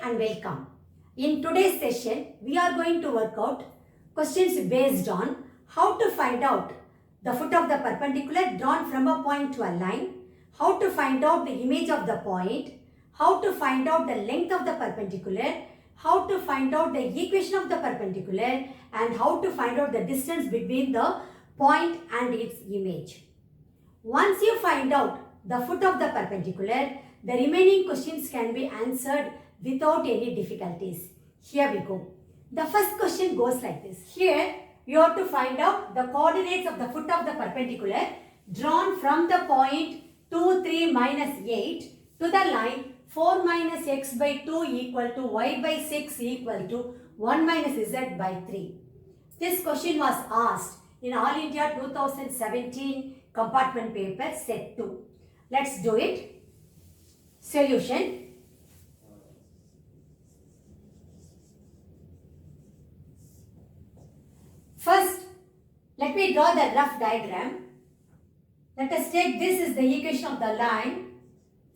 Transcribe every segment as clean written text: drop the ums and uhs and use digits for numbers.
and welcome. In today's session, we are going to work out questions based on how to find out the foot of the perpendicular drawn from a point to a line, how to find out the image of the point, how to find out the length of the perpendicular, how to find out the equation of the perpendicular, and how to find out the distance between the point and its image. Once you find out the foot of the perpendicular, the remaining questions can be answered without any difficulties. Here we go. The first question goes like this. Here you have to find out the coordinates of the foot of the perpendicular drawn from the point 2, 3, minus 8 to the line 4 minus x by 2 equal to y by 6 equal to 1 minus z by 3. This question was asked in All India 2017 compartment paper set 2. Let's do it. Solution. First, let me draw the rough diagram. Let us take this is the equation of the line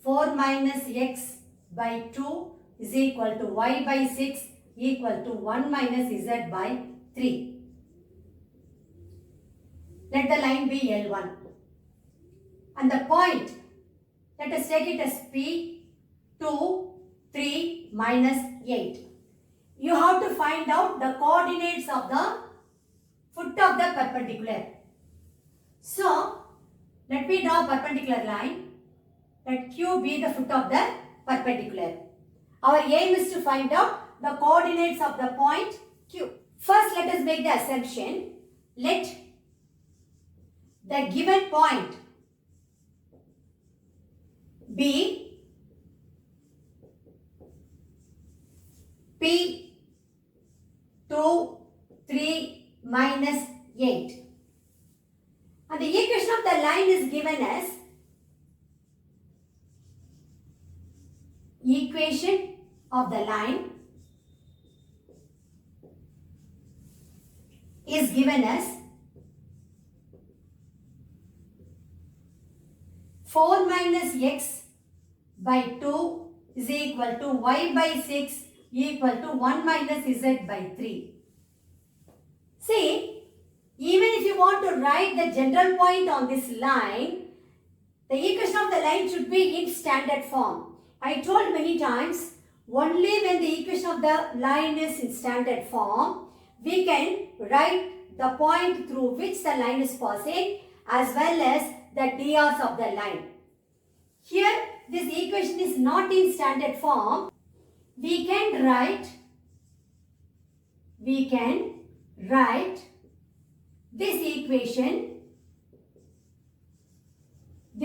4 minus x by 2 is equal to y by 6 equal to 1 minus z by 3. Let the line be L1. And the point, let us take it as P 2, 3, minus 8. You have to find out the coordinates of the foot of the perpendicular. So, let me draw a perpendicular line. Let Q be the foot of the perpendicular. Our aim is to find out the coordinates of the point Q. First, let us make the assumption. Let the given point be P 2, 3, minus 8. And the equation of the line is given as equation of the line is given as 4 minus x by 2 is equal to y by 6 equal to 1 minus z by 3. See, even if you want to write the general point on this line, the equation of the line should be in standard form. I told many times, only when the equation of the line is in standard form, we can write the point through which the line is passing as well as the drs of the line. Here, this equation is not in standard form. We can write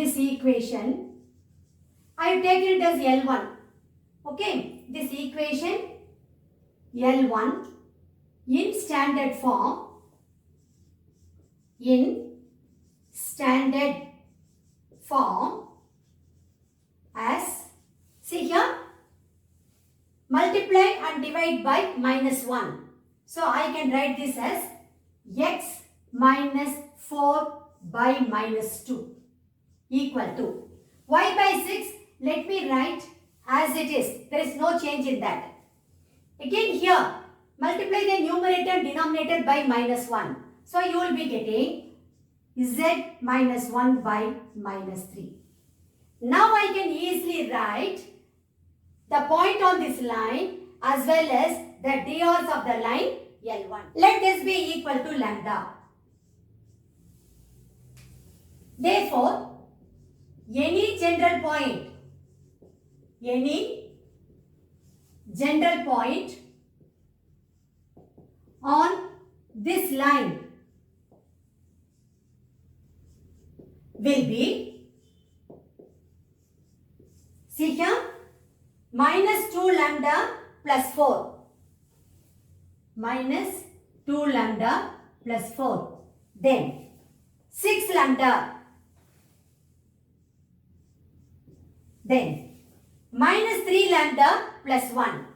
this equation, I have taken it as L1. Okay, this equation L1 in standard form, as, see here, multiply and divide by minus 1. So, I can write this as x minus 4 by minus 2 equal to y by 6. Let me write as it is. There is no change in that. Again here, multiply the numerator and denominator by minus 1. So, you will be getting z minus 1 by minus 3. Now, I can easily write the point on this line as well as the drs of the line L1. Let this be equal to lambda. Therefore, any general point on this line will be, see here, minus 2 lambda plus 4. Minus 2 lambda plus 4. Then 6 lambda. Then minus 3 lambda plus 1.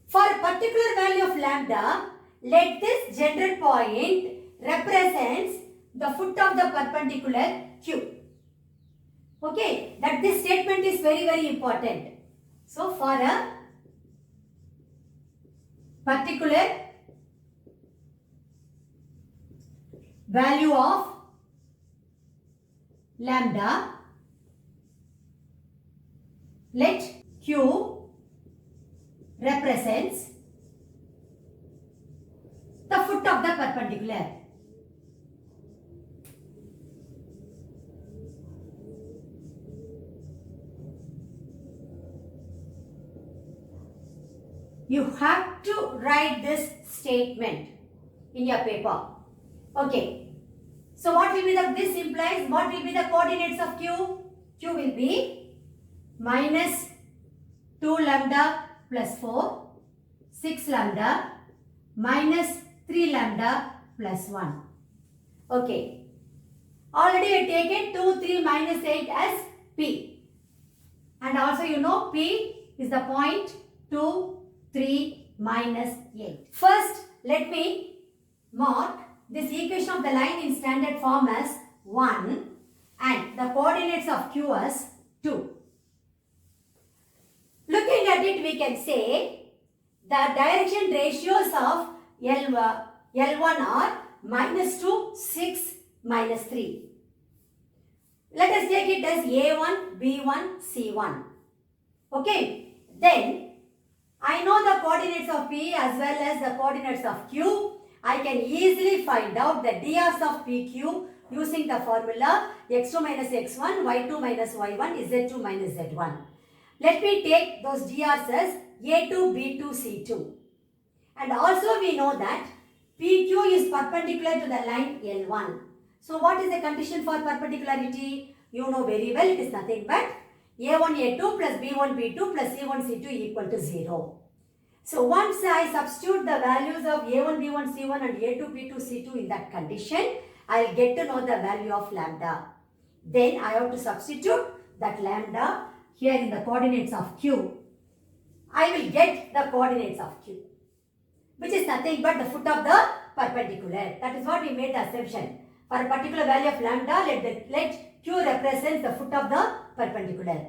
For a particular value of lambda, let this general point represents the foot of the perpendicular Q. Okay, that this statement is very, very important. So, for a particular value of lambda, let Q represents the foot of the perpendicular. You have to write this statement in your paper. Okay. So what will be this implies what will be the coordinates of Q? Q will be minus 2 lambda plus 4, 6 lambda minus 3 lambda plus 1. Okay. Already I taken 2, 3 minus 8 as P. And also you know P is the point 2, 3 minus 8. First, let me mark this equation of the line in standard form as 1 and the coordinates of Q as 2. Looking at it, we can say the direction ratios of L1 are minus 2, 6, minus 3. Let us take it as A1, B1, C1. Okay. Then, I know the coordinates of P as well as the coordinates of Q. I can easily find out the drs of PQ using the formula x2 minus x1, y2 minus y1, z2 minus z1. Let me take those drs as A2, B2, C2. And also we know that PQ is perpendicular to the line L1. So what is the condition for perpendicularity? You know very well, it is nothing but A1, A2 plus B1, B2 plus C1, C2 equal to 0. So once I substitute the values of A1, B1, C1 and A2, B2, C2 in that condition, I will get to know the value of lambda. Then I have to substitute that lambda here in the coordinates of Q. I will get the coordinates of Q, which is nothing but the foot of the perpendicular. That is what we made the assumption. For a particular value of lambda, let Q represent the foot of the perpendicular.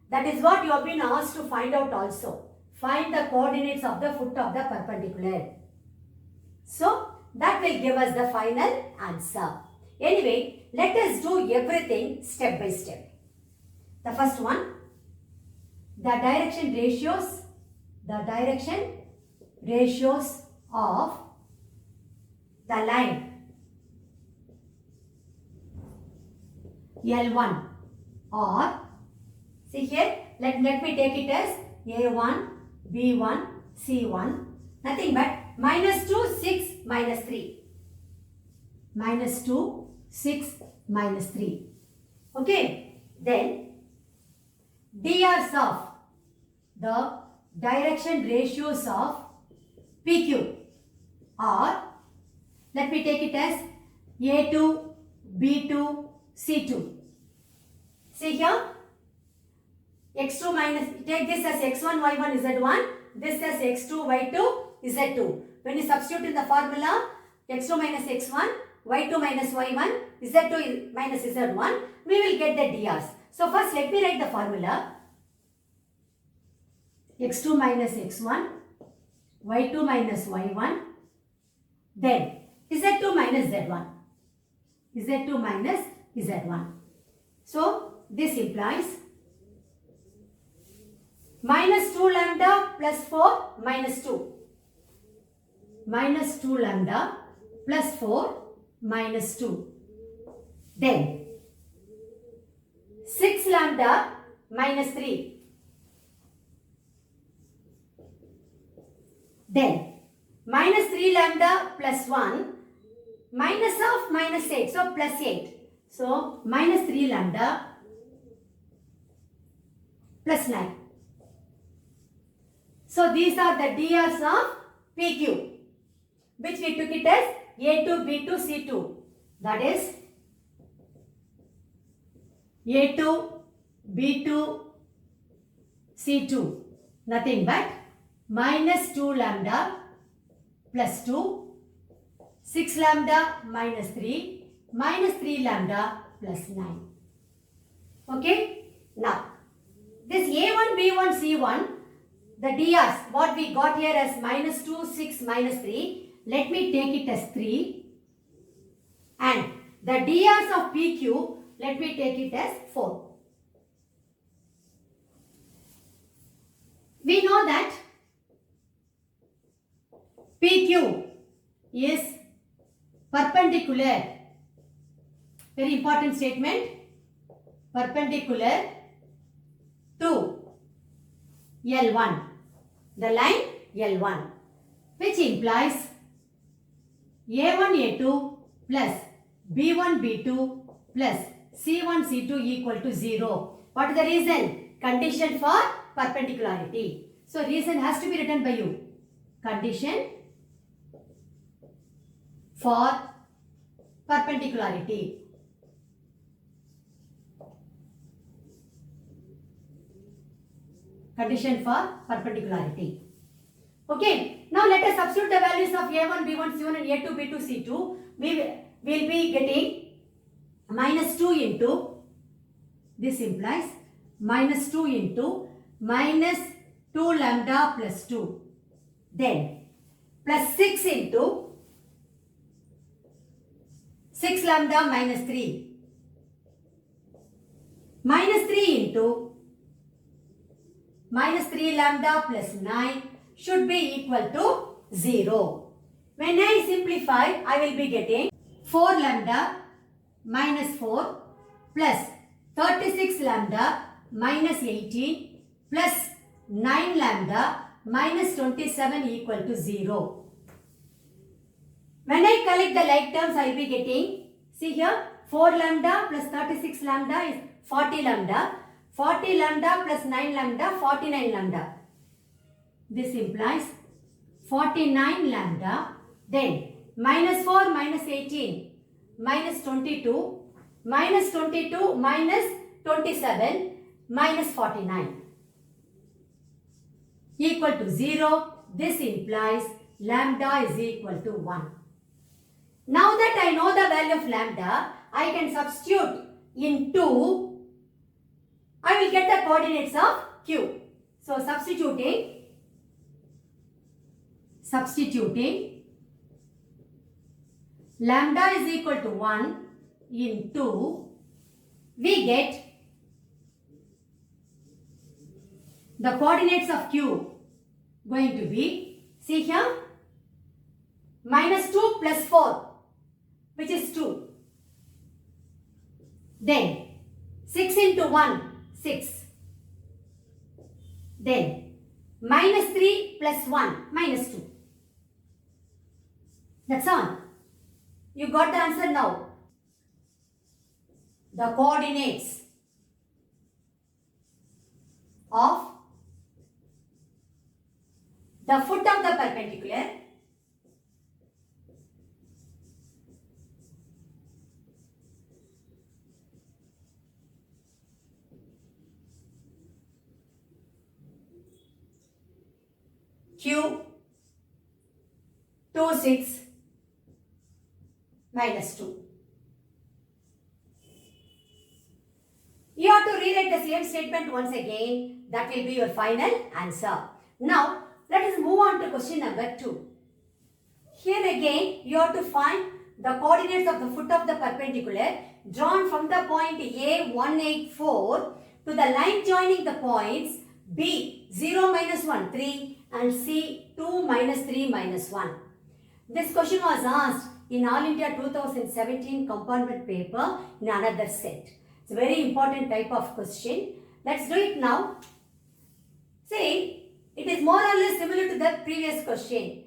That is what you have been asked to find out also. Find the coordinates of the foot of the perpendicular. So, that will give us the final answer. Anyway, let us do everything step by step. The first one, the direction ratios of the line L1 or, see here, let me take it as A1, B1, C1, nothing but minus 2, 6, minus 3. Minus 2, 6, minus 3. Okay, then drs of the direction ratios of PQ are, let me take it as A2, B2, C2. See here, x2 minus, take this as x1, y1, z1, this as x2, y2, z2. When you substitute in the formula, x2 minus x1, y2 minus y1, z2 minus z1, we will get the drs. So first let me write the formula. x2 minus x1, y2 minus y1, then z2 minus z1. z2 minus z1. So this implies minus 2 lambda plus 4 minus 2. Minus 2 lambda plus 4 minus 2. Then 6 lambda minus 3. Then minus 3 lambda plus 1 minus of minus 8. So plus 8. So minus 3 lambda plus 9. So these are the drs of PQ, which we took it as A2, B2, C2. That is A2, B2, C2. Nothing but minus 2 lambda plus 2, 6 lambda minus 3, minus 3 lambda plus 9. Okay. Now, this A1, B1, C1, the DRs, what we got here as minus 2, 6, minus 3. Let me take it as 3. And the DRs of PQ, let me take it as 4. We know that PQ is perpendicular. Very important statement. Perpendicular to L1. The line L1. Which implies A1, A2 plus B1, B2 plus C1, C2 equal to 0. What is the reason? Condition for perpendicularity. So, reason has to be written by you. Condition for perpendicularity. Condition for perpendicularity. Okay. Now, let us substitute the values of A1, B1, C1 and A2, B2, C2. We will be getting minus 2 into, this implies minus 2 into minus 2 lambda plus 2. Then plus 6 into 6 lambda minus 3. Minus 3 into minus 3 lambda plus 9 should be equal to 0. When I simplify, I will be getting 4 lambda minus 4 plus 36 lambda minus 18 plus 9 lambda minus 27 equal to 0. When I collect the like terms, I will be getting, see here, 4 lambda plus 36 lambda is 40 lambda. 40 lambda plus 9 lambda, 49 lambda. This implies 49 lambda. Then minus 4 minus 18 minus 22 minus 22 minus 27 minus 49 equal to 0. This implies lambda is equal to 1. Now that I know the value of lambda, I can substitute into, I will get the coordinates of Q. So substituting lambda is equal to 1 into, we get the coordinates of Q going to be, see here, minus 2 plus 4, which is 2. Then 6 into 1, 6. Then minus 3 plus 1, minus 2. That's all. You got the answer now. The coordinates of the foot of the perpendicular Q 2, 6 minus 2. You have to rewrite the same statement once again. That will be your final answer. Now, let us move on to question number 2. Here again, you have to find the coordinates of the foot of the perpendicular drawn from the point A184 to the line joining the points B 0 minus 1 3 and C 2 minus 3 minus 1. This question was asked in All India 2017 compartment paper in another set. It's a very important type of question. Let's do it now. See, it is more or less similar to the previous question.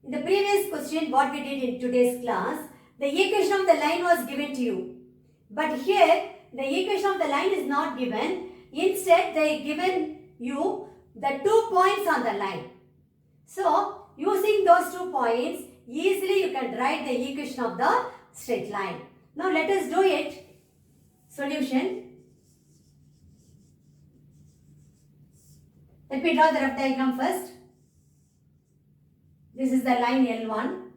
In the previous question, what we did in today's class, the equation of the line was given to you. But here, the equation of the line is not given. Instead, they given you the 2 points on the line. So, using those 2 points, easily you can write the equation of the straight line. Now, let us do it. Solution. Let me draw the rough diagram first. This is the line L1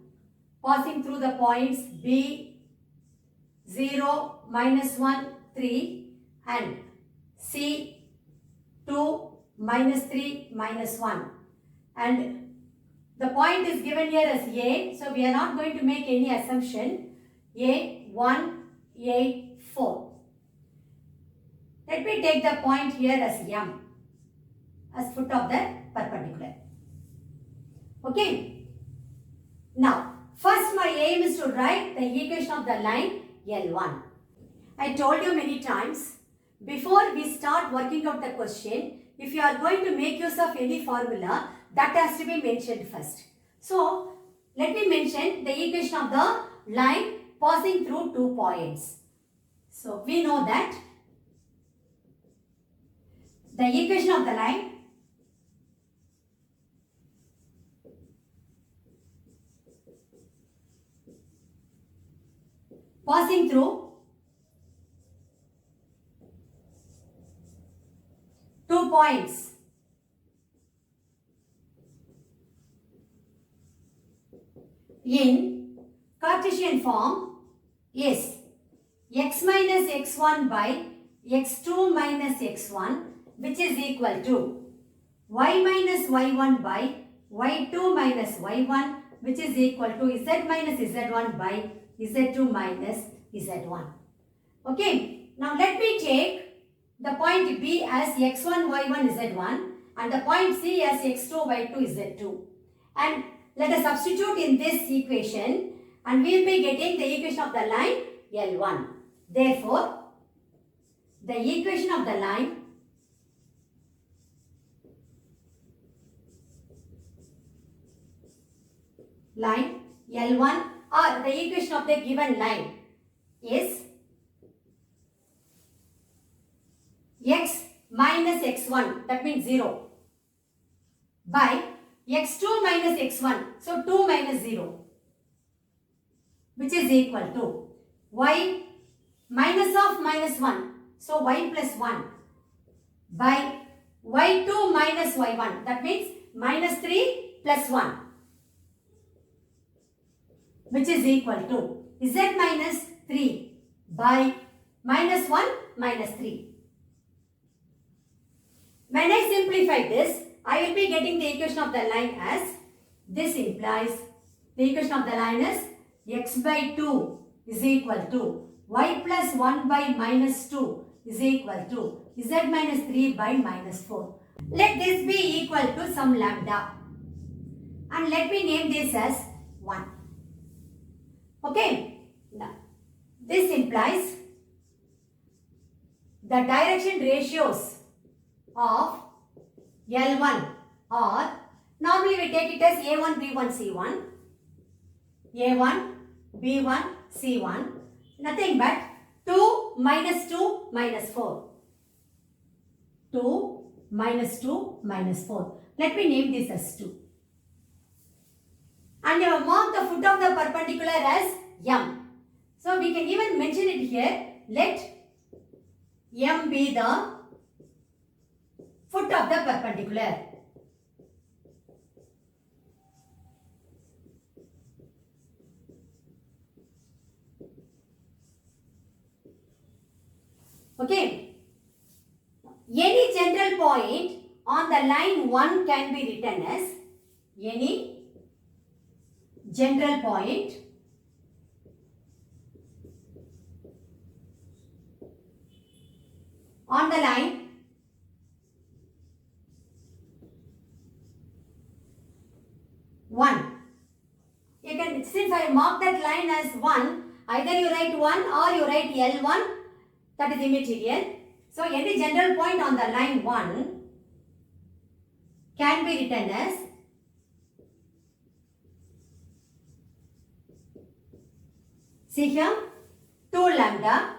passing through the points B 0, minus 1, 3 and C2 minus 3 minus 1. And the point is given here as A. So we are not going to make any assumption. A 1, A 4. Let me take the point here as M, as foot of the perpendicular. Okay. Now, first my aim is to write the equation of the line L1. I told you many times, before we start working out the question, if you are going to make use of any formula, that has to be mentioned first. So, let me mention the equation of the line passing through 2 points. So, we know that the equation of the line passing through 2 points in Cartesian form is x minus x1 by x2 minus x1, which is equal to y minus y1 by y2 minus y1, which is equal to z minus z1 by z2 minus z1. Okay. Now let me take the point B as x1 y1 z1 and the point C as x2 y2 z2. And let us substitute in this equation and we will be getting the equation of the line L1. Therefore, the equation of the line L1 or the equation of the given line is x minus x1, that means 0, by x2 minus x1, so 2 minus 0, which is equal to y minus of minus 1, so y plus 1, by y2 minus y1, that means minus 3 plus 1, which is equal to z minus 3 by minus 1 minus 3. When I simplify this, I will be getting the equation of the line as, this implies the equation of the line is x by 2 is equal to y plus 1 by minus 2 is equal to z minus 3 by minus 4. Let this be equal to some lambda and let me name this as 1. Okay. Now, this implies the direction ratios of L1 or normally we take it as A1, B1, C1, A1, B1, C1, nothing but 2 minus 2 minus 4. 2 minus 2 minus 4. Let me name this as 2. And you have marked the foot of the perpendicular as M. So we can even mention it here. Let M be the foot of the perpendicular. Okay. Any general point on the line 1 can be written as any general point on the line one. You can, since I mark that line as 1, either you write 1 or you write L1, that is immaterial. So any general point on the line 1 can be written as see here 2 lambda,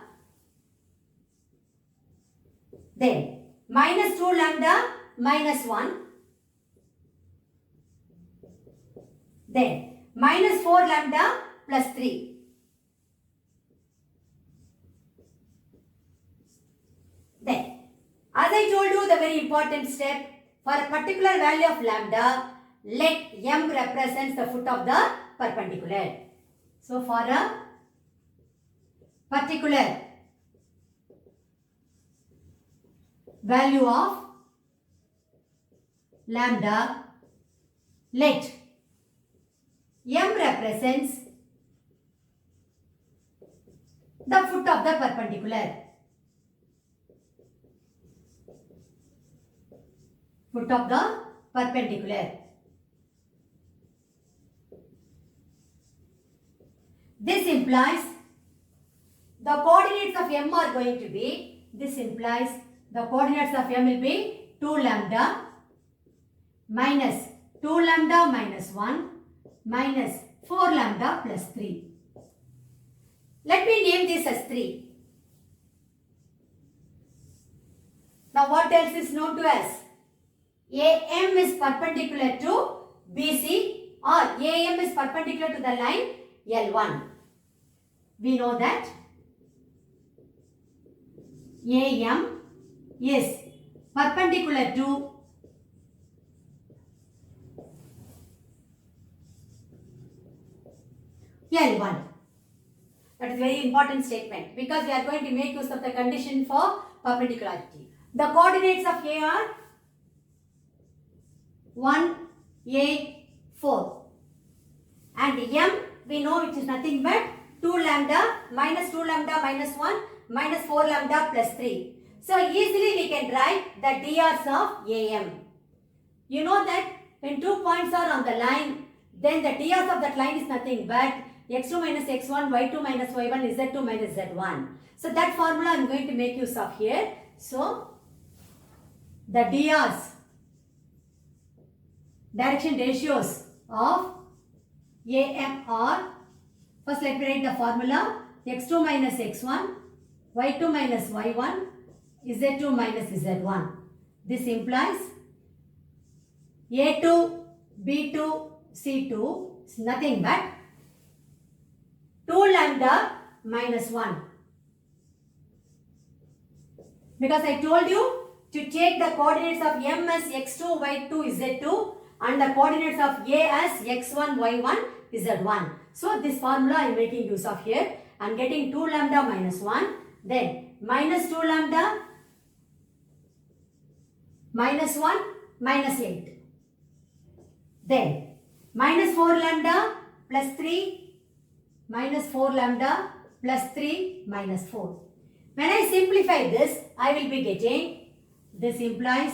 then minus 2 lambda minus 1, then minus 4 lambda plus 3. Then, as I told you, the very important step, for a particular value of lambda, let M represents the foot of the perpendicular. So, for a particular value of lambda, let m represents the foot of the perpendicular. Foot of the perpendicular. This implies the coordinates of m are going to be, this implies the coordinates of m will be 2 lambda minus 2 lambda minus 1 minus 4 lambda plus 3. Let me name this as 3. Now what else is known to us? AM is perpendicular to BC or AM is perpendicular to the line L1. We know that AM is perpendicular to L1. That is a very important statement because we are going to make use of the condition for perpendicularity. The coordinates of A are 1, A, 4 and M we know which is nothing but 2 lambda minus 2 lambda minus 1 minus 4 lambda plus 3. So easily we can write the DRs of AM. You know that when 2 points are on the line, then the DRs of that line is nothing but x2 minus x1, y2 minus y1, z2 minus z1. So that formula I am going to make use of here. So the DRs, direction ratios of AM are, first let me write the formula, x2 minus x1, y2 minus y1, z2 minus z1. This implies A2, B2, C2 is nothing but 2 lambda minus 1. Because I told you to take the coordinates of M as x2, y2, z2 and the coordinates of A as x1, y1, z1. So this formula I am making use of here. I am getting 2 lambda minus 1, then minus 2 lambda minus 1 minus 8. Then minus 4 lambda plus 3 minus 4 lambda plus 3 minus 4. When I simplify this, I will be getting, this implies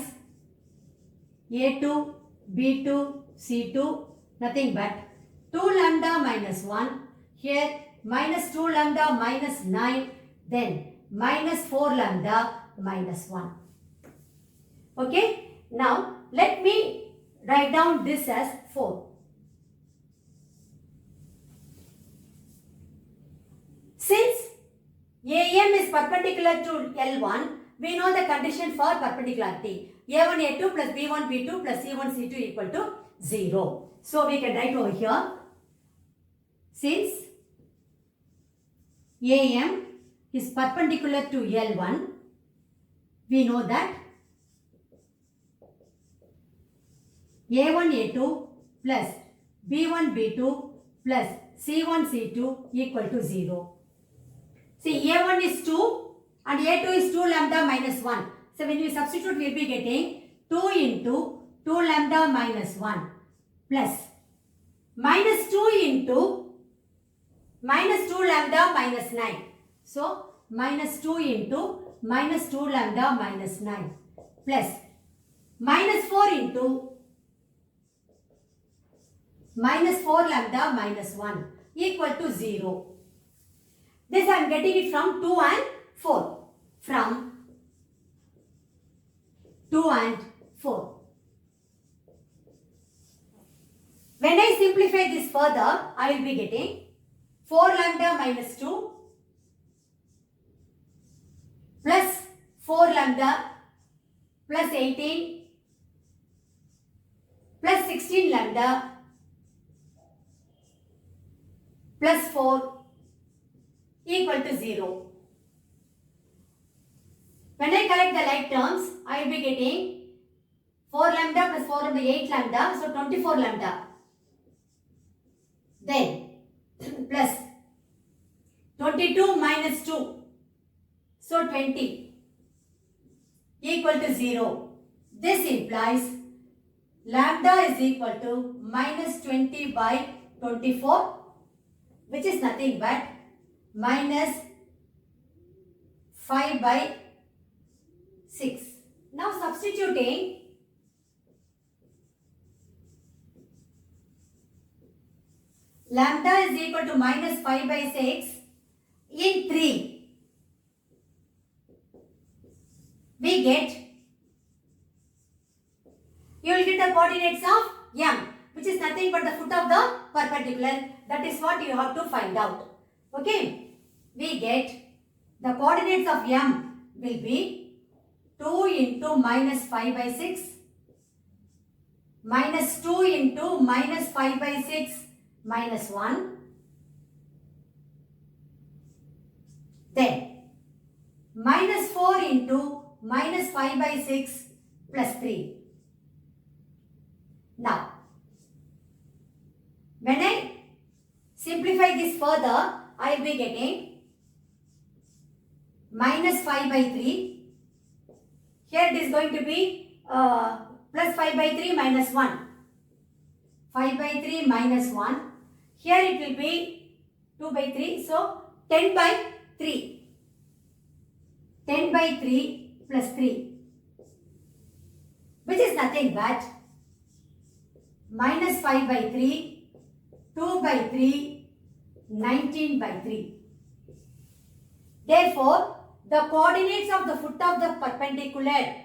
A2, B2, C2, nothing but 2 lambda minus 1, here minus 2 lambda minus 9, then minus 4 lambda minus 1. Okay, now let me write down this as 4. Since AM is perpendicular to L1, we know the condition for perpendicularity. A1, A2 plus B1, B2 plus C1, C2 equal to 0. So we can write over here, since AM is perpendicular to L1, we know that A1, A2 plus B1, B2 plus C1, C2 equal to 0. See, A1 is 2 and A2 is 2 lambda minus 1. So when we substitute, we will be getting 2 into 2 lambda minus 1 plus minus 2 into minus 2 lambda minus 9. So minus 2 into minus 2 lambda minus 9 plus minus 4 into minus 4 lambda minus 1 equal to 0. This I am getting it from 2 and 4. From 2 and 4. When I simplify this further, I will be getting 4 lambda minus 2 plus 4 lambda plus 18 plus 16 lambda plus 4 equal to 0. When I collect the like terms, I will be getting 4 lambda plus 4 lambda, 8 lambda, so 24 lambda. Then plus 22 minus 2, so 20 equal to 0. This implies lambda is equal to minus 20 by 24, which is nothing but minus 5 by 6. Now substituting lambda is equal to minus 5 by 6 in 3. We get, you will get the coordinates of m, which is nothing but the foot of the perpendicular. That is what you have to find out. Okay. We get the coordinates of m will be 2 into minus 5 by 6 minus 2 into minus 5 by 6 minus 1. Then minus 4 into minus 5 by 6 plus 3. Now, when I simplify this further, I will be getting minus 5 by 3. Here it is going to be plus 5 by 3 minus 1. 5 by 3 minus 1. Here it will be 2 by 3. So, 10 by 3. 10 by 3 plus 3. Which is nothing but minus 5 by 3, 2 by 3, 19 by 3. Therefore, the coordinates of the foot of the perpendicular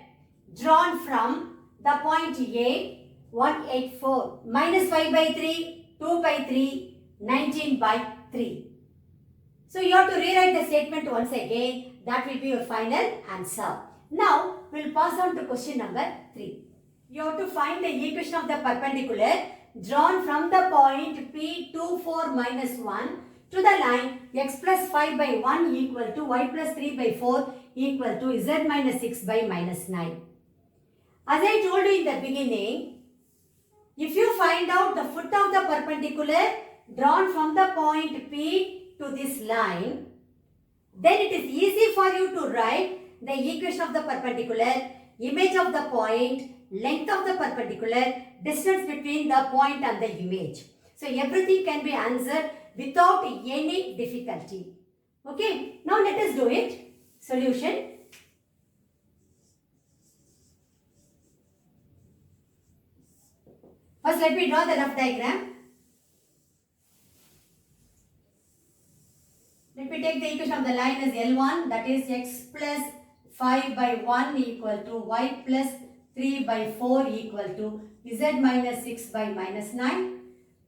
drawn from the point A, 184, minus 5 by 3, 2 by 3, 19 by 3. So, you have to rewrite the statement once again. That will be your final answer. Now, we will pass on to question number 3. You have to find the equation of the perpendicular drawn from the point P24 minus 1 to the line x plus 5 by 1 equal to y plus 3 by 4 equal to z minus 6 by minus 9. As I told you in the beginning, if you find out the foot of the perpendicular drawn from the point P to this line, then it is easy for you to write the equation of the perpendicular, image of the point, length of the perpendicular, distance between the point and the image. So everything can be answered without any difficulty. Okay, now let us do it. Solution. First let me draw the rough diagram. Let me take the equation of the line as L1, that is x plus 5 by 1 equal to y plus 3 by 4 equal to z minus 6 by minus 9.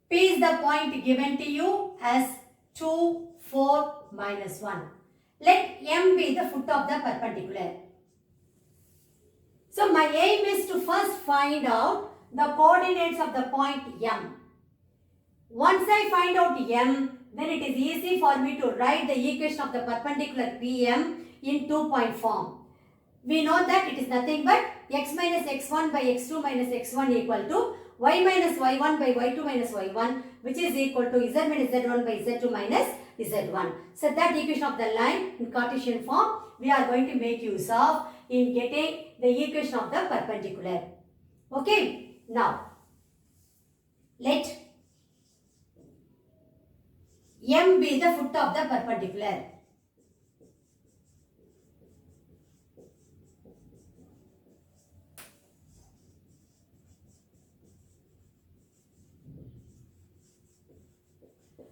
P is the point given to you as 2, 4, minus 1. Let M be the foot of the perpendicular. So my aim is to first find out the coordinates of the point M. Once I find out M, then it is easy for me to write the equation of the perpendicular PM in 2-point form. We know that it is nothing but x minus x1 by x2 minus x1 equal to y minus y1 by y2 minus y1, which is equal to z minus z1 by z2 minus z1. So that equation of the line in Cartesian form we are going to make use of in getting the equation of the perpendicular. Okay. Now, let M be the foot of the perpendicular.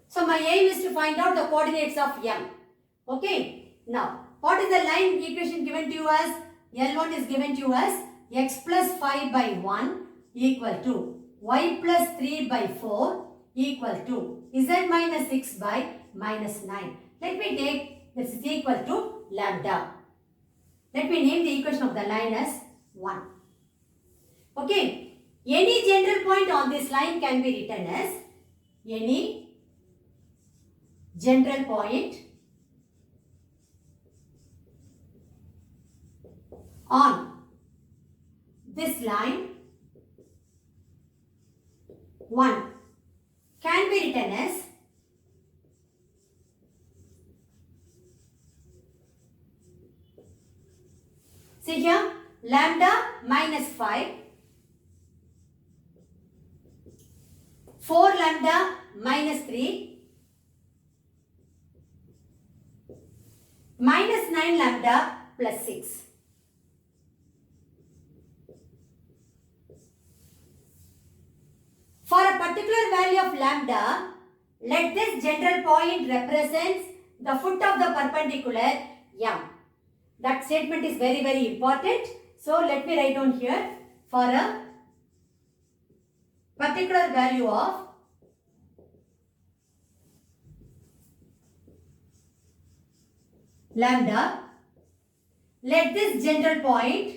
So my aim is to find out the coordinates of M. Okay. Now, what is the line equation given to you as? L1 is given to you as x plus 5 by 1 equal to y plus 3 by 4 equal to z minus 6 by minus 9. Let me take this is equal to lambda. Let me name the equation of the line as 1. Okay. Any general point on this line can be written as any general point on this line 1 can be written as see here lambda minus 5, 4 lambda minus 3, minus 9 lambda plus 6. For a particular value of lambda, let this general point represents the foot of the perpendicular M. That statement is very, very important. So, let me write down here for a particular value of lambda, let this general point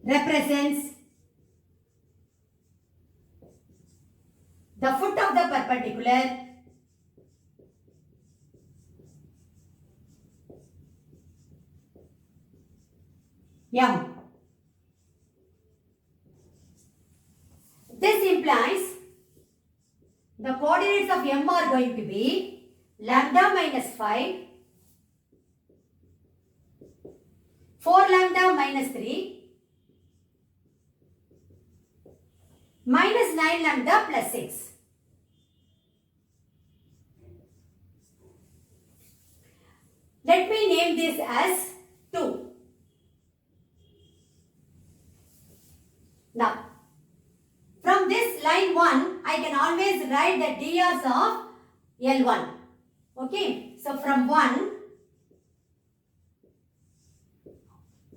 represents the foot of the perpendicular M. This implies the coordinates of M are going to be lambda minus 5, 4 lambda minus 3, minus 9 lambda plus 6. Let me name this as 2. Now, from this line 1, I can always write the drs of L1. Okay, so from 1,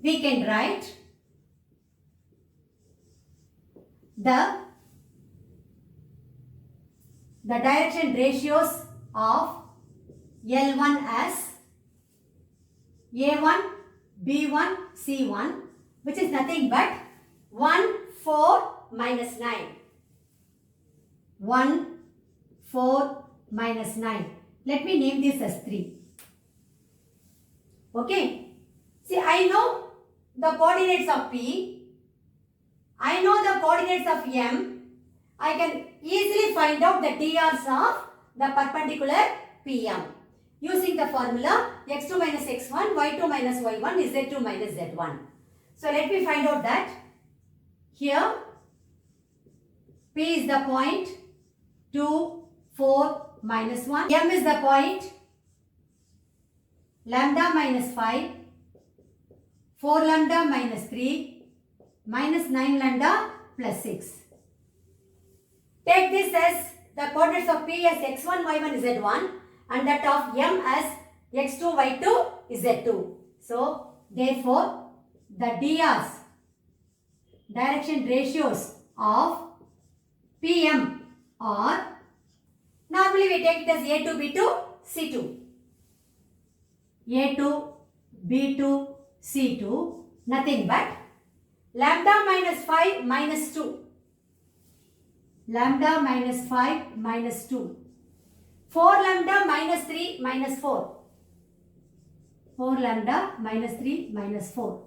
we can write the direction ratios of L1 as A1, B1, C1, which is nothing but 1, 4 minus 9. 1, 4 minus 9. Let me name this as 3. Okay. See, I know the coordinates of P. I know the coordinates of M. I can easily find out the drs of the perpendicular PM using the formula x2 minus x1, y2 minus y1, z2 minus z1. So, let me find out that here P is the point 2, 4 minus 1. M is the point lambda minus 5, 4 lambda minus 3, minus 9 lambda plus 6. Take this as the coordinates of P as x1, y1, z1 and that of M as x2, y2, z2. So, therefore, the drs, direction ratios of PM are, normally we take it as A2, B2, C2. A2, B2, C2, nothing but lambda minus 5 minus 2. Lambda minus 5 minus 2. 4 lambda minus 3 minus 4. 4 lambda minus 3 minus 4.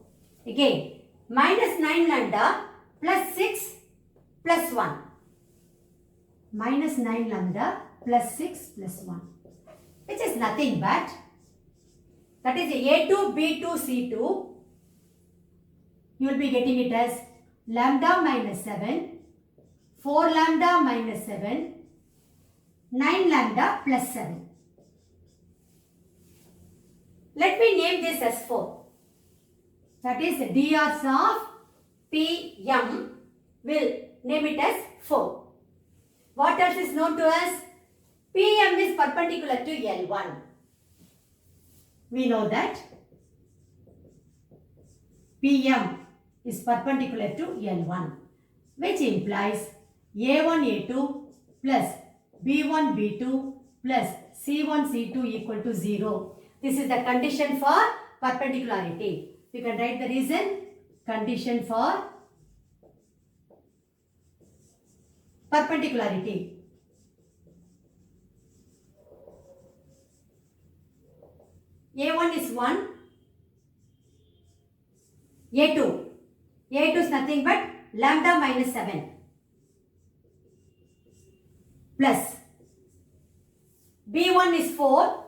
Again, minus 9 lambda plus 6 plus 1. Minus 9 lambda plus 6 plus 1. Which is nothing but, that is A2, B2, C2. You will be getting it as lambda minus 7, 4 lambda minus 7, 9 lambda plus 7. Let me name this as 4. That is drs of PM. Will name it as 4. What else is known to us? PM is perpendicular to L1. We know that PM is perpendicular to L1, which implies A1, A2 plus B1, B2 plus C1, C2 equal to 0. This is the condition for perpendicularity. You can write the reason. Condition for perpendicularity. A1 is 1. A2. A2 is nothing but lambda minus 7. Plus B1 is 4.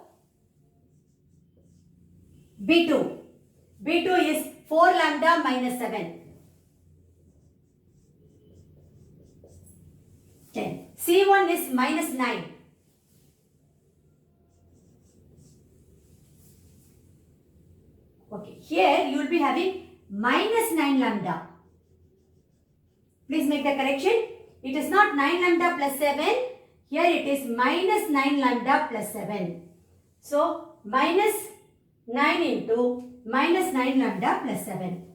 B2. B2 is 4 lambda minus 7. 10. C1 is minus 9. Okay, here you will be having minus 9 lambda. Please make the correction. It is not 9 lambda plus 7. Here it is minus 9 lambda plus 7. So, minus 9 into minus 9 lambda plus 7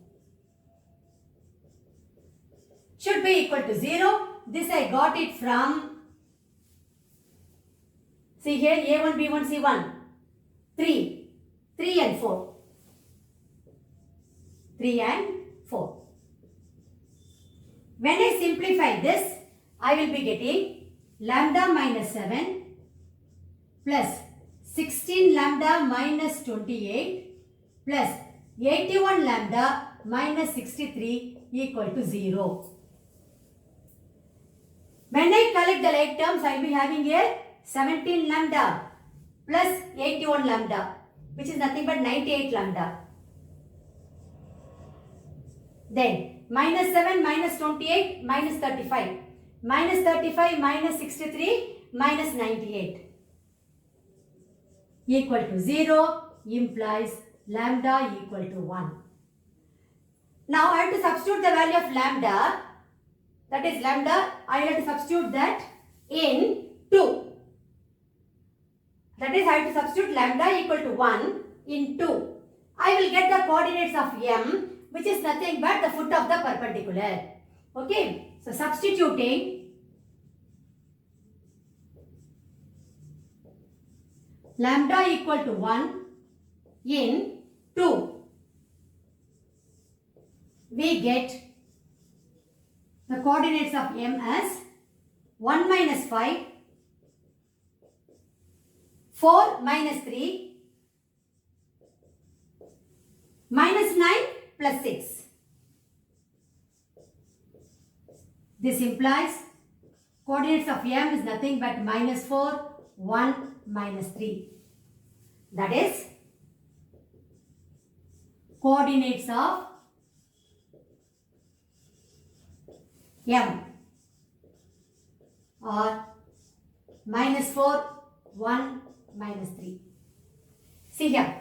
should be equal to 0. This I got it from, see here A1, B1, C1, 3 and 4. 3 and 4. When I simplify this, I will be getting lambda minus 7 plus 16 lambda minus 28 plus 81 lambda minus 63 equal to 0. When I collect the like terms, I will be having here 17 lambda plus 81 lambda, which is nothing but 98 lambda. Then minus 7 minus 28 minus 35. Minus 35 minus 63 minus 98 equal to 0 implies lambda equal to 1. Now I have to substitute the value of lambda, that is lambda, I have to substitute that in 2. That is I have to substitute lambda equal to 1 in 2. I will get the coordinates of m, which is nothing but the foot of the perpendicular. Okay, so substituting lambda equal to 1 in 2, we get the coordinates of m as 1 minus 5, 4 minus 3, minus 9 plus 6. This implies coordinates of m is nothing but minus 4, 1, minus 3. That is coordinates of m or minus 4, 1, minus 3. See here,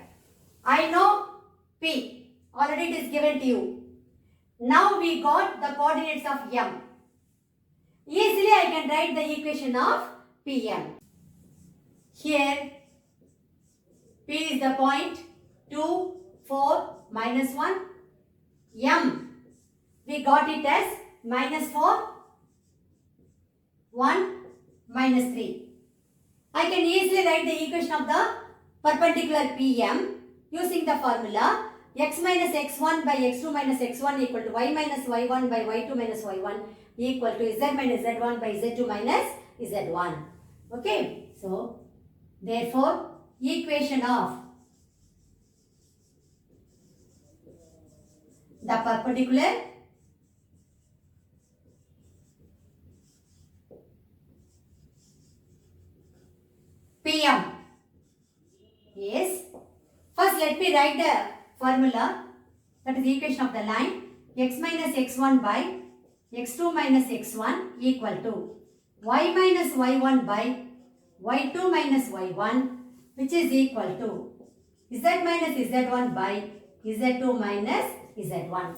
I know P, already it is given to you. Now we got the coordinates of m. Easily I can write the equation of Pm. Here P is the point 2, 4, minus 1. M, we got it as minus 4, 1, minus 3. I can easily write the equation of the perpendicular PM using the formula x minus x1 by x2 minus x1 equal to y minus y1 by y2 minus y1 equal to z minus z1 by z2 minus z1. Okay, so therefore equation of the perpendicular PM is, first let me write the formula, that is the equation of the line, x minus x1 by x2 minus x1 equal to y minus y1 by y2 minus y1, which is equal to z minus z1 by z2 minus z1.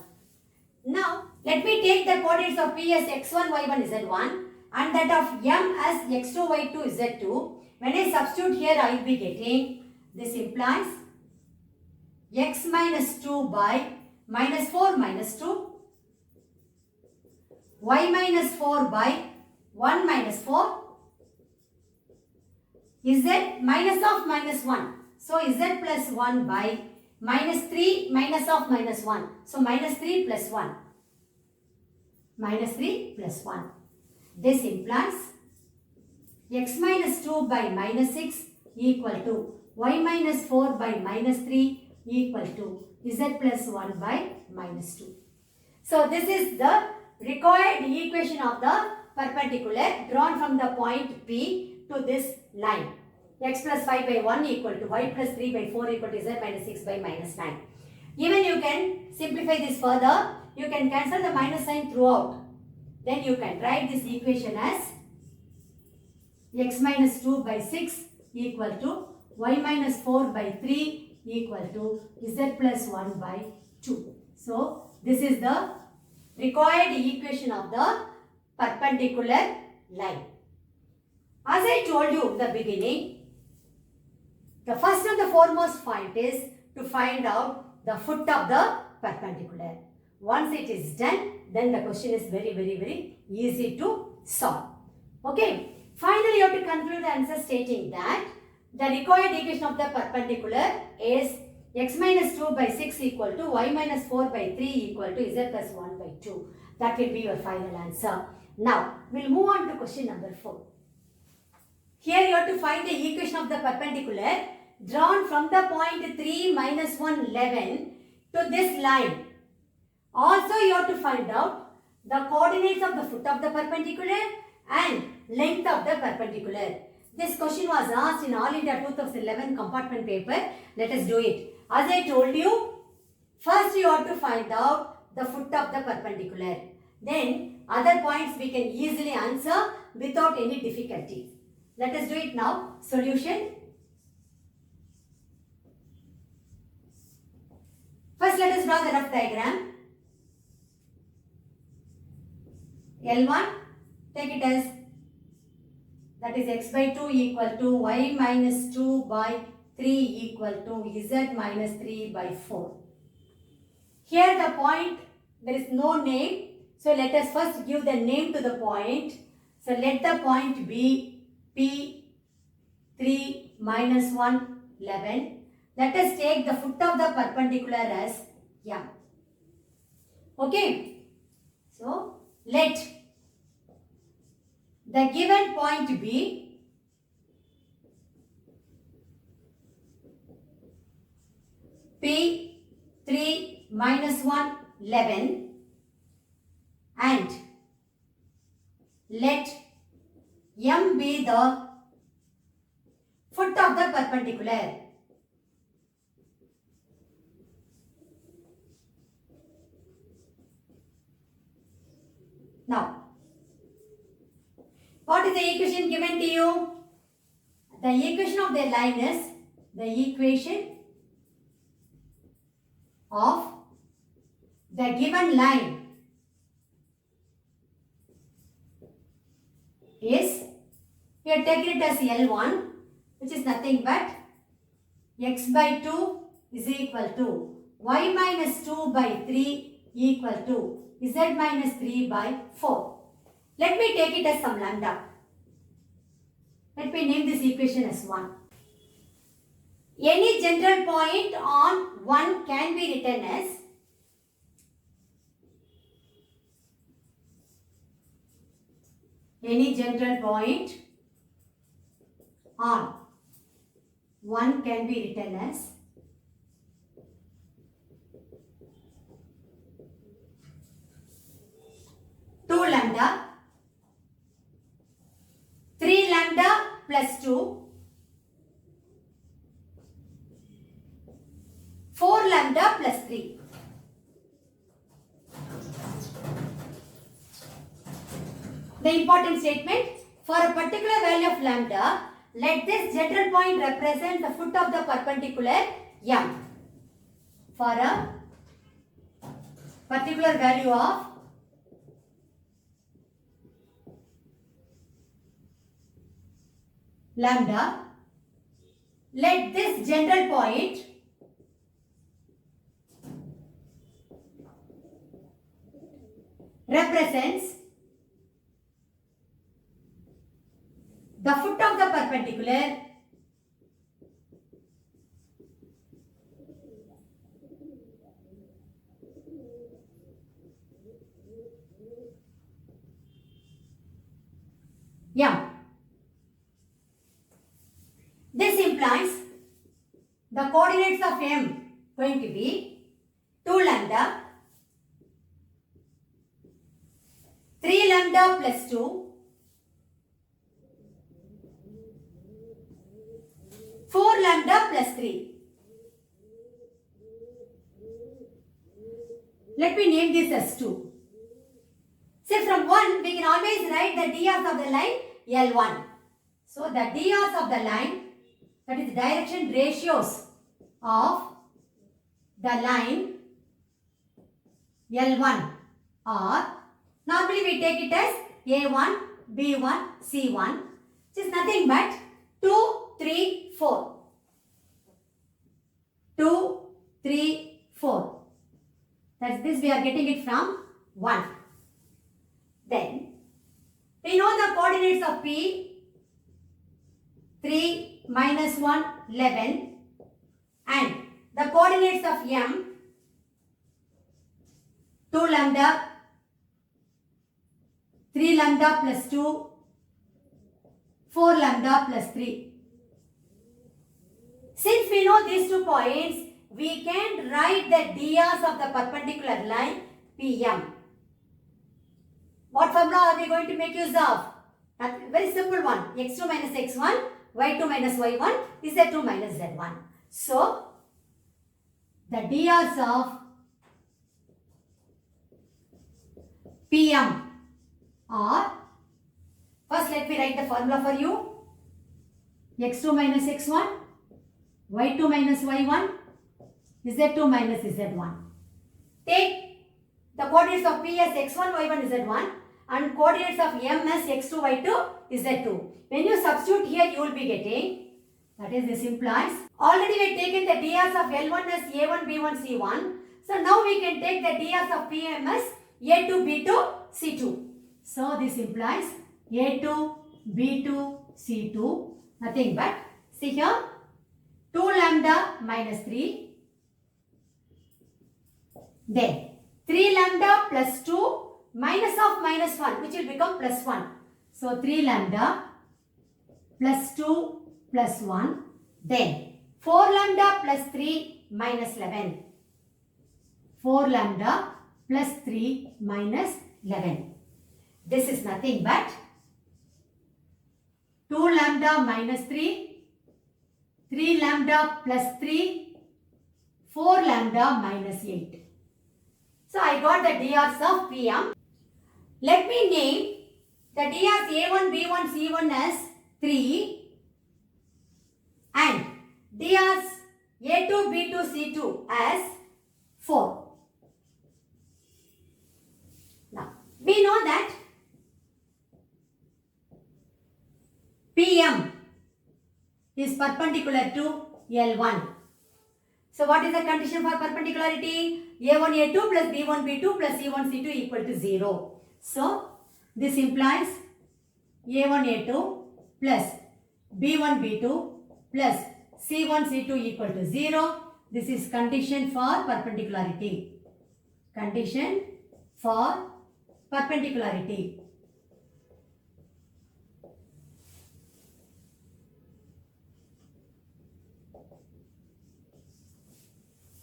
Now let me take the coordinates of P as x1, y1, z1 and that of m as x2, y2, z2. When I substitute here, I will be getting, this implies x minus 2 by minus 4 minus 2, y minus 4 by 1 minus 4, z minus of minus 1. So, z plus 1 by minus 3 minus of minus 1. So, minus 3 plus 1. Minus 3 plus 1. This implies x minus 2 by minus 6 equal to y minus 4 by minus 3 equal to z plus 1 by minus 2. So, this is the required equation of the perpendicular drawn from the point P to this line. x plus 5 by 1 equal to y plus 3 by 4 equal to z minus 6 by minus 9. Even you can simplify this further. You can cancel the minus sign throughout. Then you can write this equation as x minus 2 by 6 equal to y minus 4 by 3 equal to z plus 1 by 2. So, this is the required equation of the perpendicular line. As I told you in the beginning, the first and the foremost point is to find out the foot of the perpendicular. Once it is done, then the question is very easy to solve. Okay. Finally, you have to conclude the answer stating that the required equation of the perpendicular is x minus 2 by 6 equal to y minus 4 by 3 equal to z plus 1 by 2. That will be your final answer. Now, we'll move on to question number 4. Here you have to find the equation of the perpendicular drawn from the point 3 minus 1 11 to this line. Also, you have to find out the coordinates of the foot of the perpendicular and length of the perpendicular. This question was asked in All India 2011 compartment paper. Let us do it. As I told you, first you have to find out the foot of the perpendicular. Then other points we can easily answer without any difficulty. Let us do it now. Solution. First let us draw the rough diagram. L1, take it as that is x by 2 equal to y minus 2 by 3 equal to z minus 3 by 4. Here the point, there is no name. So let us first give the name to the point. So let the point be P 3 minus 1 11. Let us take the foot of the perpendicular as M. Okay. So let the given point be P 3 minus 1 11 and let M be the foot of the perpendicular. Now, what is the equation given to you? The equation of the line is the equation of the given line is, we are taking it as L1, which is nothing but x by 2 is equal to y minus 2 by 3 equal to z minus 3 by 4. Let me take it as some lambda. Let me name this equation as 1. Any general point on 1 can be written as any general point on 1 can be written as two lambda 3 lambda plus 2, 4 lambda plus 3. The important statement, for a particular value of lambda, let this general point represent the foot of the perpendicular M. For a particular value of lambda, let this general point represents the foot of the perpendicular M. This implies the coordinates of M going to be 2 lambda, 3 lambda plus 2, 4 lambda plus 3. Let me name this as 2. Say from 1, we can always write the drs of the line L1. So the drs of the line, that is direction ratios of the line L1 are, normally we take it as A1, B1, C1, which is nothing but 2, 3, 4. 2, 3, 4. That's this, we are getting it from 1. Then, we know the coordinates of P, 3, minus 1, 11. And the coordinates of M, 2 lambda, 3 lambda plus 2, 4 lambda plus 3. Since we know these 2 points, we can write the drs of the perpendicular line PM. What formula are we going to make use of? A very simple one. x2 minus x1, y2 minus y1, z2 minus z1. So, the drs of PM are, first let me write the formula for you. x2 minus x1, y2 minus y1, z2 minus z1. Take the coordinates of P as x1, y1, z1 and coordinates of M as x2, y2, z2. When you substitute here, you will be getting, that is, this implies, already we have taken the drs of L1 as A1, B1, C1. So now we can take the drs of PM as A2, B2, C2. So this implies A2, B2, C2, nothing but, see here, 2 lambda minus 3, then 3 lambda plus 2 minus of minus 1, which will become plus 1. So 3 lambda plus 2 plus 1, then 4 lambda plus 3 minus 11. 4 lambda plus 3 minus 11. This is nothing but 2 lambda minus 3, 3 lambda plus 3, 4 lambda minus 8. So I got the drs of PM. Let me name the drs A1, B1, C1 as 3 and drs A2, B2, C2 as 4. Now, we know that PM is perpendicular to L1. So what is the condition for perpendicularity? A1, A2 plus B1, B2 plus C1, C2 equal to 0. So this implies A1, A2 plus B1, B2 plus C1, C2 equal to 0. This is condition for perpendicularity. Condition for perpendicularity.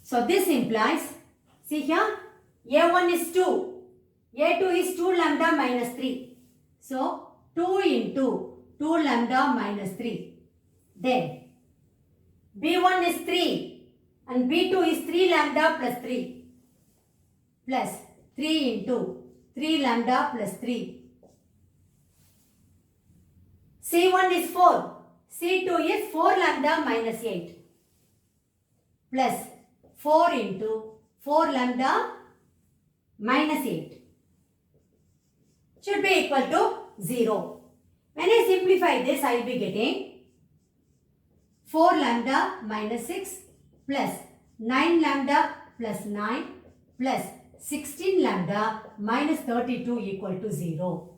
So this implies, see here, A1 is 2, A2 is 2 lambda minus 3. So 2 into 2 lambda minus 3. Then B1 is 3 and B2 is 3 lambda plus 3 plus 3 into 3 lambda plus 3. C1 is 4, C2 is 4 lambda minus 8 plus 4 into 4 lambda minus 8 should be equal to 0. When I simplify this, I will be getting 4 lambda minus 6 plus 9 lambda plus 9 plus 16 lambda minus 32 equal to 0.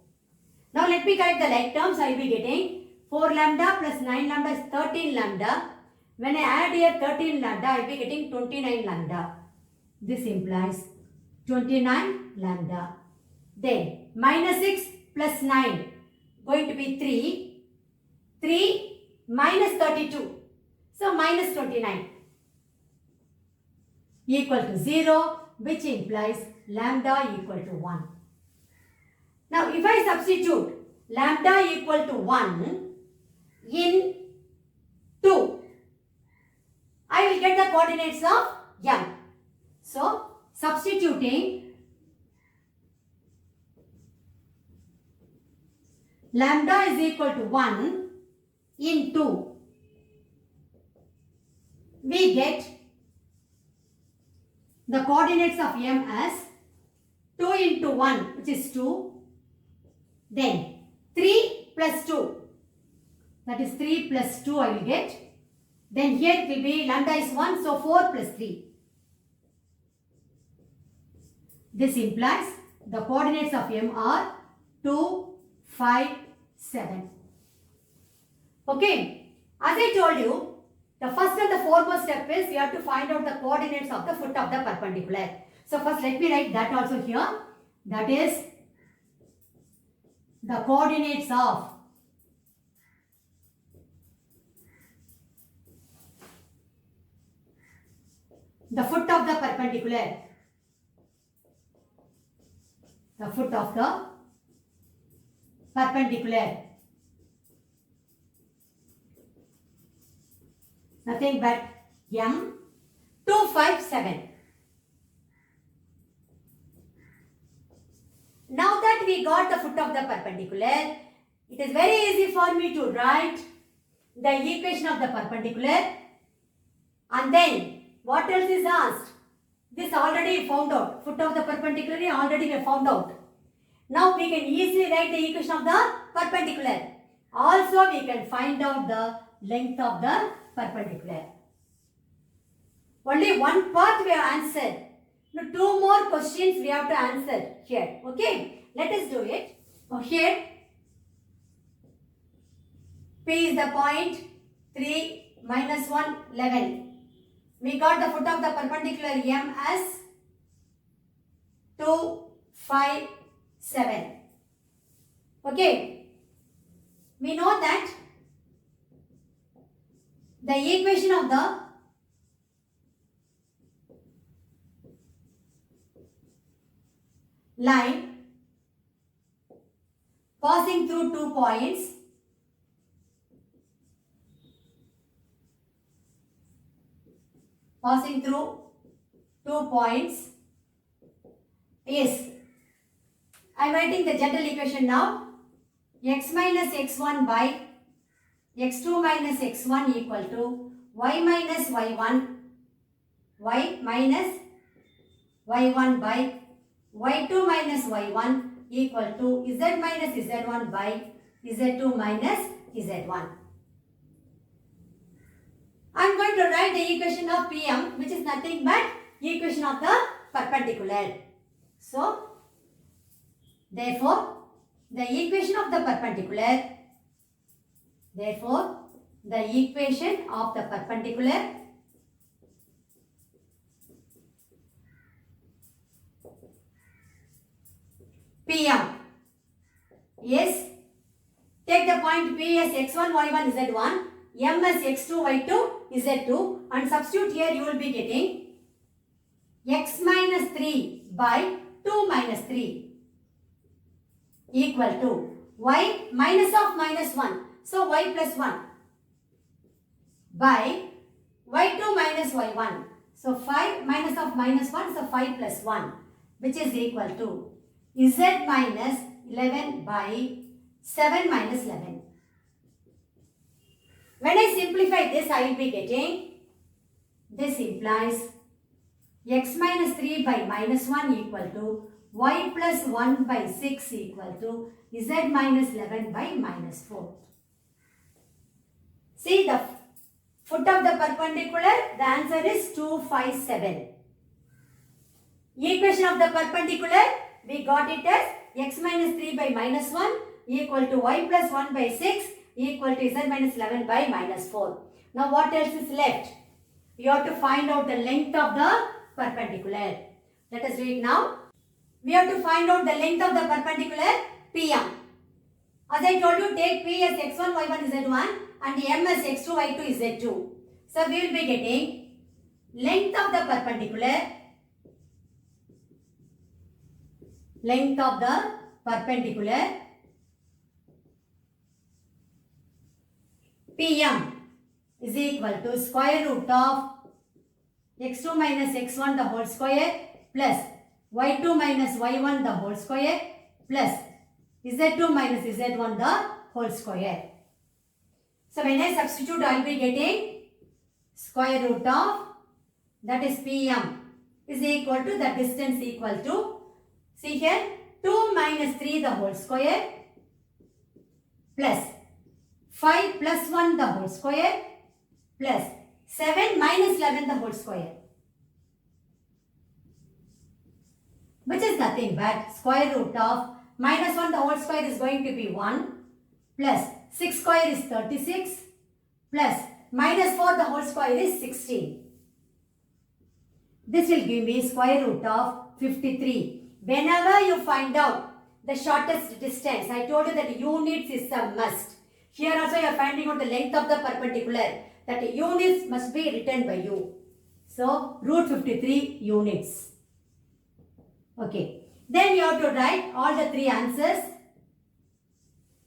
Now let me correct the like terms. I will be getting 4 lambda plus 9 lambda is 13 lambda. When I add here 13 lambda, I will be getting 29 lambda. This implies 29 lambda. Then minus 6 plus 9 going to be 3. 3 minus 32. So minus 29 equal to 0, which implies lambda equal to 1. Now if I substitute lambda equal to 1 in 2, get the coordinates of M. So, substituting lambda is equal to 1 in 2, we get the coordinates of M as 2 into 1, which is 2, then 3 plus 2, that is 3 plus 2 I will get, then here it will be lambda is 1, so 4 plus 3. This implies the coordinates of M are 2, 5, 7. Okay, as I told you, the first and the foremost step is you have to find out the coordinates of the foot of the perpendicular. So first let me write that also here. That is the coordinates of the foot of the perpendicular. The foot of the perpendicular. Nothing but M 2, 5, 7. Now that we got the foot of the perpendicular, it is very easy for me to write the equation of the perpendicular, and then what else is asked? This already found out. Foot of the perpendicular already we found out. Now we can easily write the equation of the perpendicular. Also we can find out the length of the perpendicular. Only one part we have answered. Now 2 more questions we have to answer here. Okay, let us do it. Now here P is the point, 3 minus 1, 11. We got the foot of the perpendicular M as 2, 5, 7. Okay, we know that the equation of the line passing through 2 points is, I am writing the general equation now, x minus x1 by x2 minus x1 equal to y minus y1, y minus y1 by y2 minus y1 equal to z minus z1 by z2 minus z1. I am going to write the equation of PM, which is nothing but equation of the perpendicular. So, therefore, the equation of the perpendicular, PM is, take the point P as x1, y1, z1, M as x2, y2, z2, and substitute here you will be getting x minus 3 by 2 minus 3 equal to y minus of minus 1, so y plus 1 by y2 minus y1, so 5 minus of minus 1, so 5 plus 1, which is equal to z minus 11 by 7 minus 11. When I simplify this, I will be getting, this implies x minus 3 by minus 1 equal to y plus 1 by 6 equal to z minus 11 by minus 4. See the foot of the perpendicular, the answer is 2, 5, 7. Equation of the perpendicular, we got it as x minus 3 by minus 1 equal to y plus 1 by 6 equal to z minus 11 by minus 4. Now what else is left? You have to find out the length of the perpendicular. Let us do it now. We have to find out the length of the perpendicular PM. As I told you, take P as x1, y1, z1 and M as x2, y2, z2. So we will be getting length of the perpendicular, PM is equal to square root of x2 minus x1 the whole square plus y2 minus y1 the whole square plus z2 minus z1 the whole square. So when I substitute, I will be getting square root of, that is Pm, is equal to the distance equal to, see here, 2 minus 3 the whole square plus 5 plus 1 the whole square plus 7 minus 11 the whole square, which is nothing but square root of minus 1 the whole square is going to be 1 plus 6 square is 36 plus minus 4 the whole square is 16. This will give me square root of 53. Whenever you find out the shortest distance, I told you that units is a must. Here also you are finding out the length of the perpendicular. That units must be written by you. So root 53 units. Okay. Then you have to write all the three answers.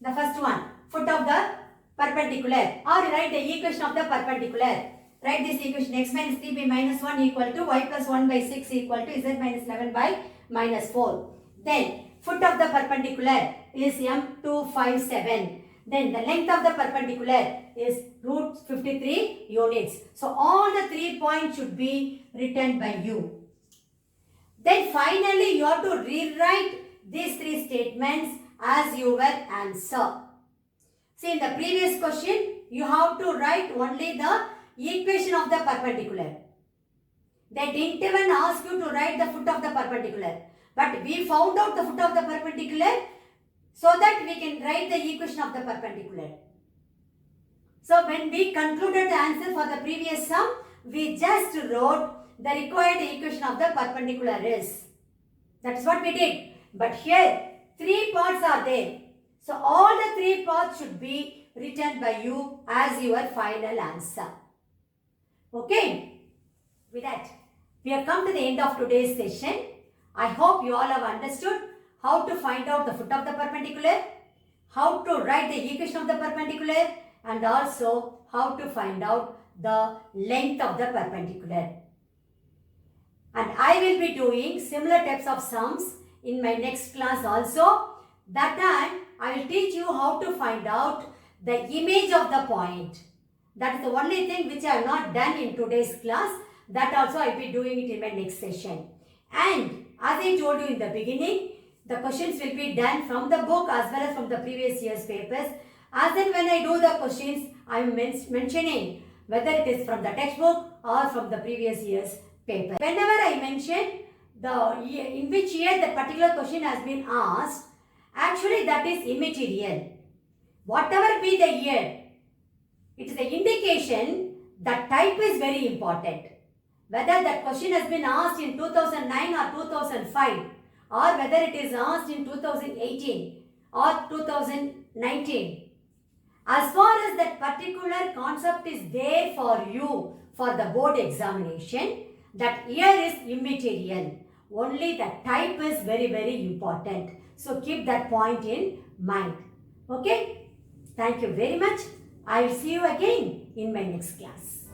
The first one, foot of the perpendicular, or write the equation of the perpendicular. Write this equation, x minus 3b minus 1 equal to y plus 1 by 6 equal to z minus 11 by minus 4. Then foot of the perpendicular is m257. Then the length of the perpendicular is root 53 units. So all the 3 points should be written by you. Then finally you have to rewrite these 3 statements as your answer. See, in the previous question, you have to write only the equation of the perpendicular. They didn't even ask you to write the foot of the perpendicular. But we found out the foot of the perpendicular so that we can write the equation of the perpendicular. So when we concluded the answer for the previous sum, we just wrote the required equation of the perpendicular is. That's what we did. But here, 3 parts are there. So all the 3 parts should be written by you as your final answer. Okay? With that, we have come to the end of today's session. I hope you all have understood how to find out the foot of the perpendicular, how to write the equation of the perpendicular, and also how to find out the length of the perpendicular. And I will be doing similar types of sums in my next class also. That time I will teach you how to find out the image of the point. That is the only thing which I have not done in today's class. That also I will be doing it in my next session. And as I told you in the beginning, the questions will be done from the book as well as from the previous year's papers. As and when I do the questions, I am mentioning whether it is from the textbook or from the previous year's paper. Whenever I mention in which year the particular question has been asked, actually that is immaterial. Whatever be the year, it is the indication that type is very important. Whether that question has been asked in 2009 or 2005, or whether it is asked in 2018 or 2019. As far as that particular concept is there for you for the board examination, that year is immaterial. Only the type is very, very important. So keep that point in mind. Okay? Thank you very much. I will see you again in my next class.